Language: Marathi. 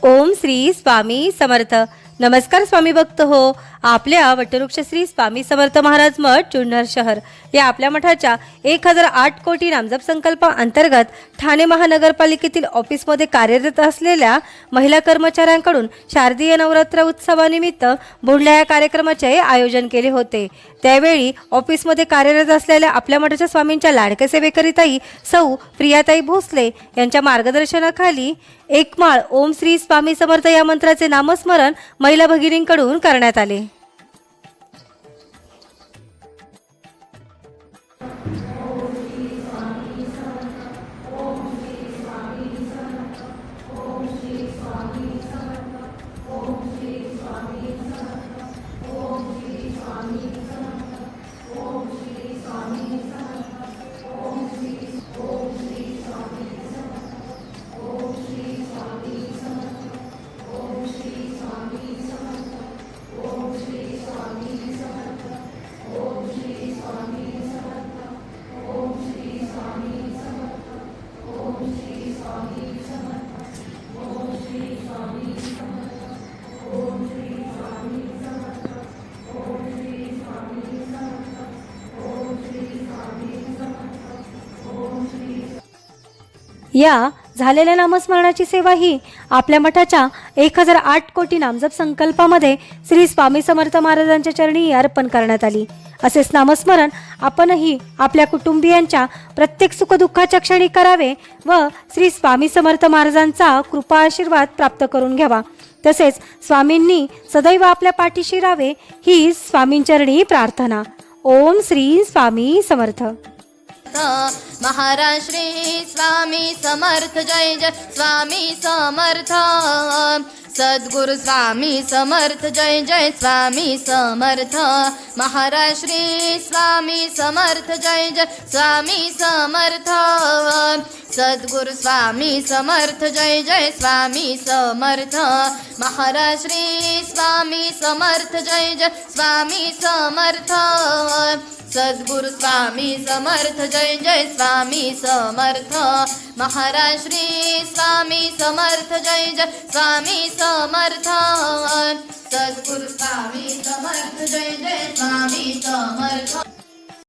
ओम श्री स्वामी समर्थ। नमस्कार स्वामी भक्त हो। आपल्या वटवृक्ष श्री स्वामी समर्थ महाराज मठ जुन्नर शहर या आपल्या मठाच्या 1008 कोटी नामजप संकल्प अंतर्गत ठाणे महानगरपालिकेतील ऑफिसमध्ये कार्यरत असलेल्या महिला कर्मचाऱ्यांकडून शारदीय नवरात्र उत्सवानिमित्त भोंडला या कार्यक्रमाचे आयोजन केले होते। त्यावेळी ऑफिसमध्ये कार्यरत असलेल्या आपल्या मठाच्या स्वामींच्या लाडक्या सेवेकरिताई सौ प्रियाताई भोसले यांच्या मार्गदर्शनाखाली एक माळ ओम श्री स्वामी समर्थ या मंत्राचे नामस्मरण महिला भगिनींकडून करण्यात आले। या झालेल्या नामस्मरणाची सेवा ही आपल्या मठाच्या 1008 कोटी नामजप संकल्पामध्ये श्री स्वामी समर्थ महाराजांच्या चरणी अर्पण करण्यात आली। असेच नामस्मरण आपणही आपल्या कुटुंबियांच्या प्रत्येक सुखदुःखाच्या क्षणी करावे व श्री स्वामी समर्थ महाराजांचा कृपा आशीर्वाद प्राप्त करून घ्यावा। तसेच स्वामींनी सदैव आपल्या पाठीशी राहावे ही स्वामींचरणी प्रार्थना। ओम श्री स्वामी समर्थ। महाराज श्री स्वामी समर्थ जय जय स्वामी समर्थ। सद्गुरु स्वामी समर्थ जय जय स्वामी समर्थ। महाराज श्री स्वामी समर्थ जय जय स्वामी समर्थ। सद्गुरु स्वामी समर्थ जय जय स्वामी समर्थ। महाराज श्री स्वामी समर्थ जय जय स्वामी समर्थ। सद्गुरु स्वामी समर्थ जय जय स्वामी समर्थ। महाराज श्री स्वामी समर्थ जय जय स्वामी समर्थ। सद्गुरु स्वामी समर्थ जय जय स्वामी समर्थ।